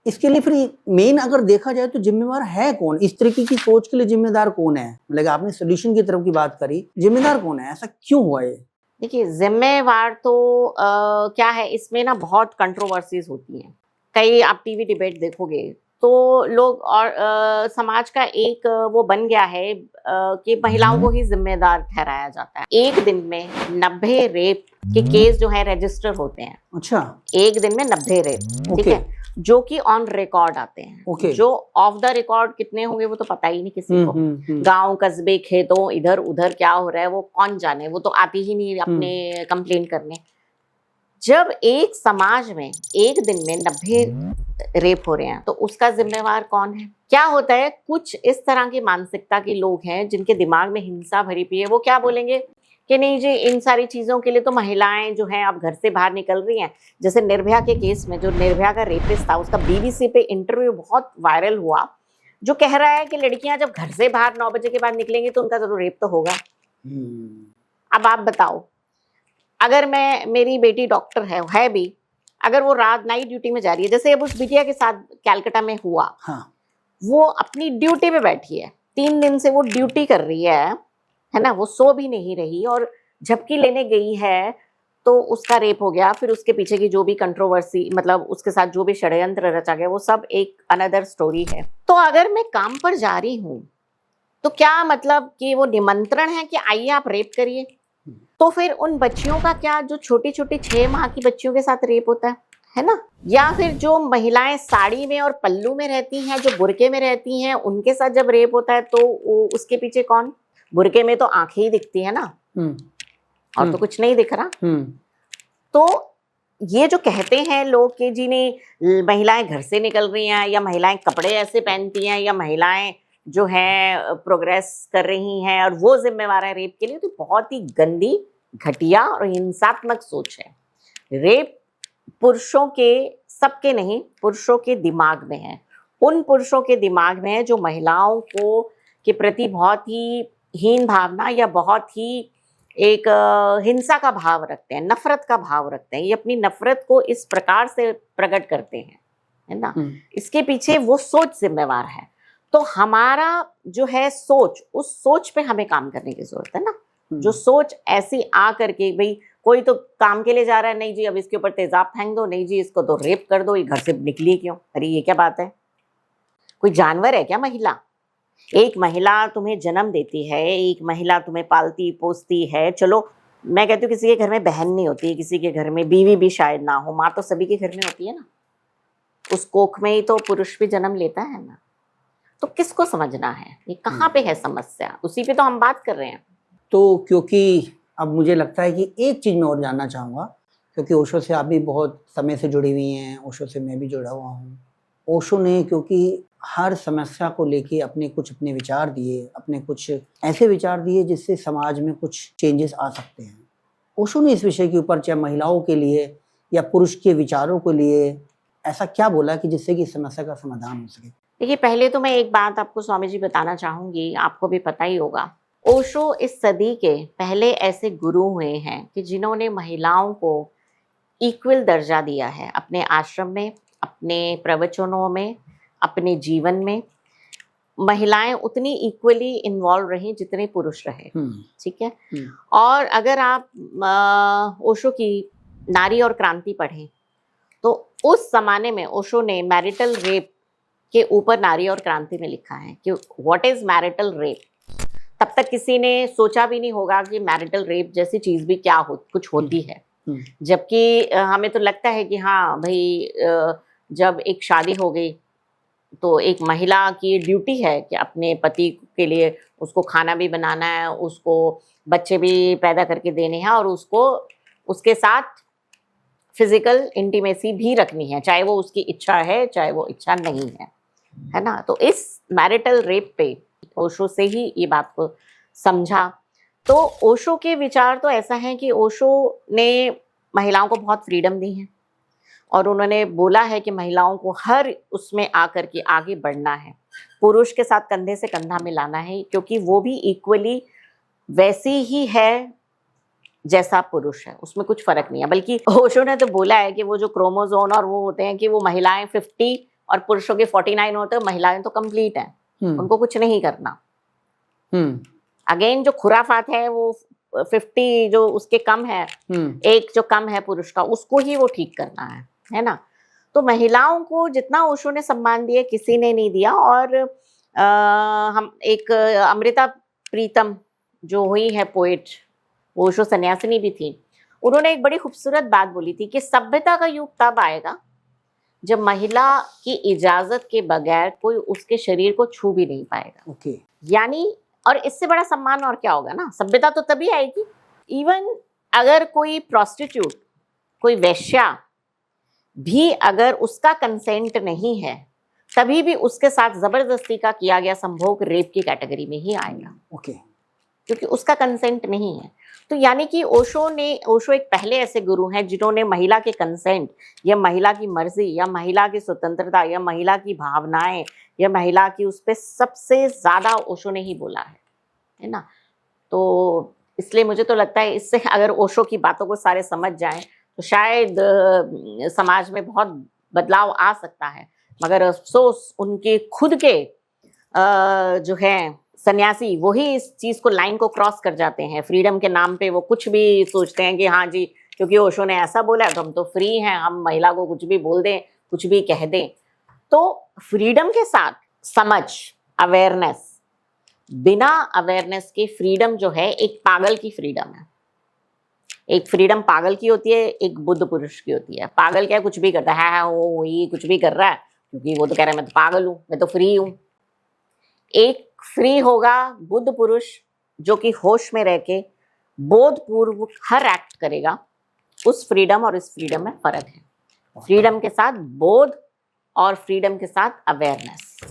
इसके लिए फिर मेन अगर देखा जाए तो जिम्मेवार है कौन? इस तरीके की सोच के लिए जिम्मेदार कौन है? मतलब आपने सोल्यूशन की तरफ की बात करी, जिम्मेदार कौन है? ऐसा क्यों हुआ ये? देखिए, जिम्मेवार तो क्या है, इसमें ना बहुत कंट्रोवर्सीज होती हैं। कई आप टीवी डिबेट देखोगे तो लोग और समाज का एक वो बन गया है कि महिलाओं को ही जिम्मेदार ठहराया जाता है। एक दिन में 90 रेप के केस जो है रजिस्टर होते हैं। अच्छा, एक दिन में 90 रेप, ठीक है, जो कि ऑन रिकॉर्ड आते हैं। जो ऑफ द रिकॉर्ड कितने होंगे वो तो पता ही नहीं किसी को। गांव कस्बे खेतों इधर उधर क्या हो रहा है वो कौन जाने, वो तो आती ही नहीं अपने कंप्लेंट करने। जब एक समाज में एक दिन में 90 रेप हो रहे हैं तो उसका जिम्मेवार कौन है? क्या होता है, कुछ इस तरह की मानसिकता के लोग हैं जिनके दिमाग में हिंसा भरी पड़ी है। वो क्या बोलेंगे कि नहीं जी, इन सारी चीजों के लिए तो महिलाएं जो हैं अब घर से बाहर निकल रही हैं। जैसे निर्भया के केस में, जो निर्भया का रेपिस्ट था, उसका बीबीसी पे इंटरव्यू बहुत वायरल हुआ, जो कह रहा है कि लड़कियां जब घर से बाहर 9 बजे के बाद निकलेंगी तो उनका जरूर रेप तो होगा। अब आप बताओ, अगर मेरी बेटी डॉक्टर है भी, अगर वो रात नाइट ड्यूटी में जा रही है, जैसे अब उस बिटिया के साथ कैलकाटा में हुआ, हाँ, वो अपनी ड्यूटी पे बैठी है, 3 दिन से वो ड्यूटी कर रही है ना, वो सो भी नहीं रही, और झपकी लेने गई है तो उसका रेप हो गया। फिर उसके पीछे की जो भी कंट्रोवर्सी, मतलब उसके साथ जो भी षड्यंत्र रचा गया, वो सब एक अनदर स्टोरी है। तो अगर मैं काम पर जा रही हूँ तो क्या मतलब कि वो निमंत्रण है कि आइए आप रेप करिए? तो फिर उन बच्चियों का क्या, जो छोटी छोटी 6 माह की बच्चियों के साथ रेप होता है ना? या फिर जो महिलाएं साड़ी में और पल्लू में रहती हैं, जो बुरके में रहती हैं, उनके साथ जब रेप होता है तो उसके पीछे कौन? बुरके में तो आंखें ही दिखती है ना, और तो कुछ नहीं दिख रहा। तो ये जो कहते हैं लोग कि जी नहीं, महिलाएं घर से निकल रही हैं, या महिलाएं कपड़े ऐसे पहनती हैं, या महिलाएं जो है प्रोग्रेस कर रही हैं और वो जिम्मेवार है रेप के लिए, तो बहुत ही गंदी, घटिया और हिंसात्मक सोच है। रेप पुरुषों के, सबके नहीं, पुरुषों के दिमाग में है। उन पुरुषों के दिमाग में है जो महिलाओं को के प्रति बहुत ही हीन भावना या बहुत ही एक हिंसा का भाव रखते हैं, नफरत का भाव रखते हैं। ये अपनी नफरत को इस प्रकार से प्रकट करते हैं, है ना? इसके पीछे वो सोच जिम्मेवार है। तो हमारा जो है सोच, उस सोच पे हमें काम करने की जरूरत है ना। जो सोच ऐसी आ करके, भाई कोई तो काम के लिए जा रहा है, नहीं जी अब इसके ऊपर तेजाब फेंक दो, नहीं जी इसको तो रेप कर दो, ये घर से निकली क्यों? अरे ये क्या बात है? कोई जानवर है क्या महिला? एक महिला तुम्हें जन्म देती है, एक महिला तुम्हें पालती पोसती है। चलो मैं कहती हूँ किसी के घर में बहन नहीं होती, किसी के घर में बीवी भी शायद ना हो, माँ तो सभी के घर में होती है ना। उस कोख में ही तो पुरुष भी जन्म लेता है ना। तो किसको समझना है? ये कहाँ पे है समस्या? उसी पे तो हम बात कर रहे हैं। तो क्योंकि अब मुझे लगता है कि एक चीज़ मैं और जानना चाहूँगा, क्योंकि ओशो से आप भी बहुत समय से जुड़ी हुई हैं, ओशो से मैं भी जुड़ा हुआ हूँ। ओशो ने क्योंकि हर समस्या को लेके अपने विचार दिए, अपने कुछ ऐसे विचार दिए जिससे समाज में कुछ चेंजेस आ सकते हैं। ओशो ने इस विषय के ऊपर, चाहे महिलाओं के लिए या पुरुष के विचारों के लिए, ऐसा क्या बोला कि जिससे कि समस्या का समाधान हो सके? देखिए, पहले तो मैं एक बात आपको स्वामी जी बताना चाहूंगी, आपको भी पता ही होगा, ओशो इस सदी के पहले ऐसे गुरु हुए हैं कि जिन्होंने महिलाओं को इक्वल दर्जा दिया है अपने आश्रम में, अपने प्रवचनों में, अपने जीवन में। महिलाएं उतनी इक्वली इन्वॉल्व रही जितने पुरुष रहे, ठीक है। और अगर आप ओशो की नारी और क्रांति पढ़ें तो उस जमाने में ओशो ने मैरिटल रेप के ऊपर नारी और क्रांति में लिखा है कि व्हाट इज मैरिटल रेप। तब तक किसी ने सोचा भी नहीं होगा कि मैरिटल रेप जैसी चीज भी क्या कुछ होती है। जबकि हमें तो लगता है कि हाँ भाई, जब एक शादी हो गई तो एक महिला की ड्यूटी है कि अपने पति के लिए उसको खाना भी बनाना है, उसको बच्चे भी पैदा करके देने हैं, और उसको उसके साथ फिजिकल इंटीमेसी भी रखनी है, चाहे वो उसकी इच्छा है चाहे वो इच्छा नहीं है ना। तो इस मैरिटल रेप पे ओशो से ही ये बात को समझा। तो ओशो के विचार तो ऐसा है कि ओशो ने महिलाओं को बहुत फ्रीडम दी है, और उन्होंने बोला है कि महिलाओं को हर उसमें आकर के आगे बढ़ना है, पुरुष के साथ कंधे से कंधा मिलाना है, क्योंकि वो भी इक्वली वैसी ही है जैसा पुरुष है, उसमें कुछ फर्क नहीं है। बल्कि ओशो ने तो बोला है कि वो जो क्रोमोजोम और वो होते हैं कि वो महिलाएं 50 और पुरुषों के 49 होते हैं, महिलाएं तो कंप्लीट है, उनको कुछ नहीं करना। अगेन जो खुराफात है वो 50 जो उसके कम है, एक जो कम है पुरुष का, उसको ही वो ठीक करना है ना। तो महिलाओं को जितना ओशो ने सम्मान दिया किसी ने नहीं दिया। और हम एक अमृता प्रीतम जो हुई है पोएट, वो ओशो सन्यासिनी भी थी, उन्होंने एक बड़ी खूबसूरत बात बोली थी कि सभ्यता का युग तब आएगा जब महिला की इजाजत के बगैर कोई उसके शरीर को छू भी नहीं पाएगा। यानी और इससे बड़ा सम्मान और क्या होगा ना। सभ्यता तो तभी आएगी। इवन अगर कोई प्रोस्टिट्यूट, कोई वेश्या भी अगर उसका कंसेंट नहीं है, तभी भी उसके साथ जबरदस्ती का किया गया संभोग रेप की कैटेगरी में ही आएगा। क्योंकि उसका कंसेंट नहीं है। तो यानी कि ओशो एक पहले ऐसे गुरु हैं जिन्होंने महिला के कंसेंट या महिला की मर्जी या महिला की स्वतंत्रता या महिला की भावनाएं या महिला की उस पर सबसे ज्यादा ओशो ने ही बोला है ना। तो इसलिए मुझे तो लगता है इससे अगर ओशो की बातों को सारे समझ जाएं तो शायद समाज में बहुत बदलाव आ सकता है। मगर अफसोस उनके खुद के जो है सन्यासी वही इस चीज को, लाइन को क्रॉस कर जाते हैं। फ्रीडम के नाम पे वो कुछ भी सोचते हैं कि हाँ जी क्योंकि ओशो ने ऐसा बोला है तो हम तो फ्री हैं, हम महिला को कुछ भी बोल दें, कुछ भी कह दें। तो फ्रीडम के साथ समझ, अवेयरनेस, बिना अवेयरनेस के फ्रीडम जो है एक पागल की फ्रीडम है। एक फ्रीडम पागल की होती है, एक बुद्ध पुरुष की होती है। पागल क्या कुछ भी करता है, वो ये कुछ भी कर रहा है क्योंकि वो तो कह रहा है मैं तो पागल हूँ, मैं तो फ्री हूँ। एक फ्री होगा बुद्ध पुरुष जो कि होश में रह के बोधपूर्वक हर एक्ट करेगा। उस फ्रीडम और इस फ्रीडम में फर्क है। फ्रीडम के साथ बोध और फ्रीडम के साथ अवेयरनेस।